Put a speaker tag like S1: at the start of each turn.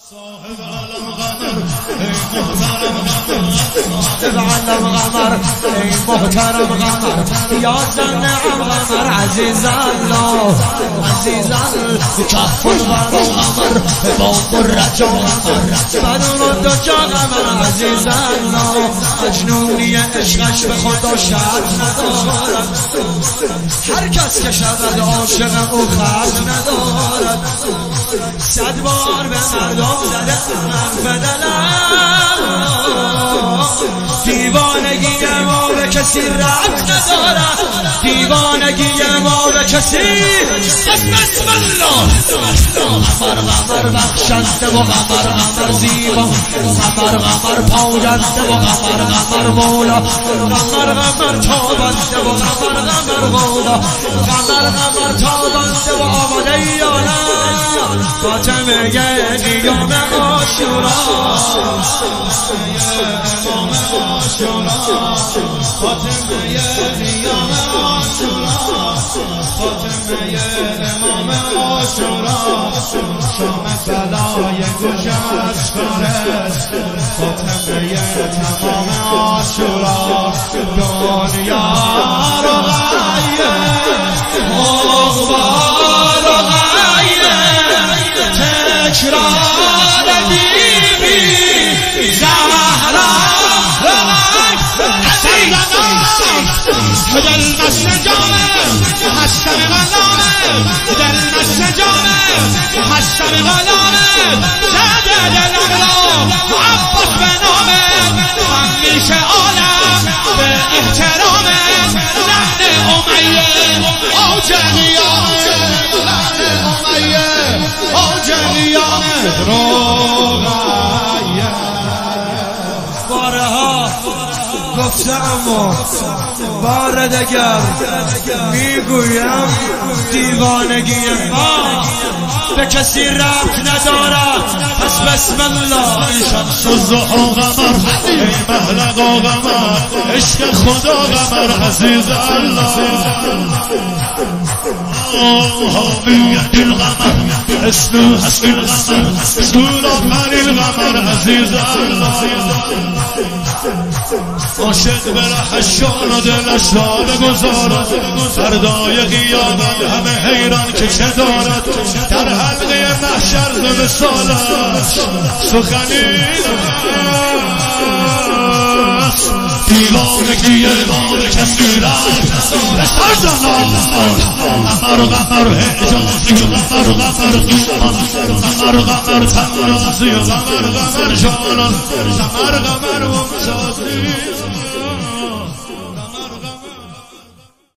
S1: صاحب علم غمر ای محترم غمر یا زن غمر عزیز الله عزیز الله کف الغرب غمر باب الرجا غمر بدون دو جا غمر عزیز الله مجنونی عشقش به خدا شرط ندارد هر کس که شود عاشق او خرج ندارد صد بار به مردم زده من بدلم دیوانگی ما به کسی ربط ندارد دیوانگی ما به کسی بسم الله غمر غمر بخشنده و غمر غمر زیبا غمر غمر پاینده و غمر غمر مولا غمر غمر تابنده و غمر غمر مولا غمر غمر تابنده و آماده یالم فاطمه نیام عاشورا فاطمه نیام عاشورا فاطمه امام عاشورا شام فدای گوشش کنه فاطمه تمام عاشورا دنیا رو غیه اغبار و غیه تکرار بیبی زهرا دل مسجامه حسن غلامه دل مسجامه حسن غلامه زده دل اغلام عباس به نامه همیشه عالم به احترامه لحن امیه اوج قیامه لحن امیه اوج قیامه روغایه بارها گفتم بار دگر میگویم دیوانگی ما به کسی ربط ندارد پس بسم الله ای شمس الضحی غمر ای مهلقا غمر عشق خدا غمر عزیز الله حامیت الغمر اسم حسن الغمر رسول آخر الغمر عزیز الله عاشق به رهشان و دلش را بگذارد فردای قیامت همه حیران که چه دارد در حلقه محشر ز وصالش سخنی است دیوانگی ما به کسی ربط غمر غمر حجازی غمر غمر غمر غمر تمازی غمر غمر جانان غمر غمر ممتازی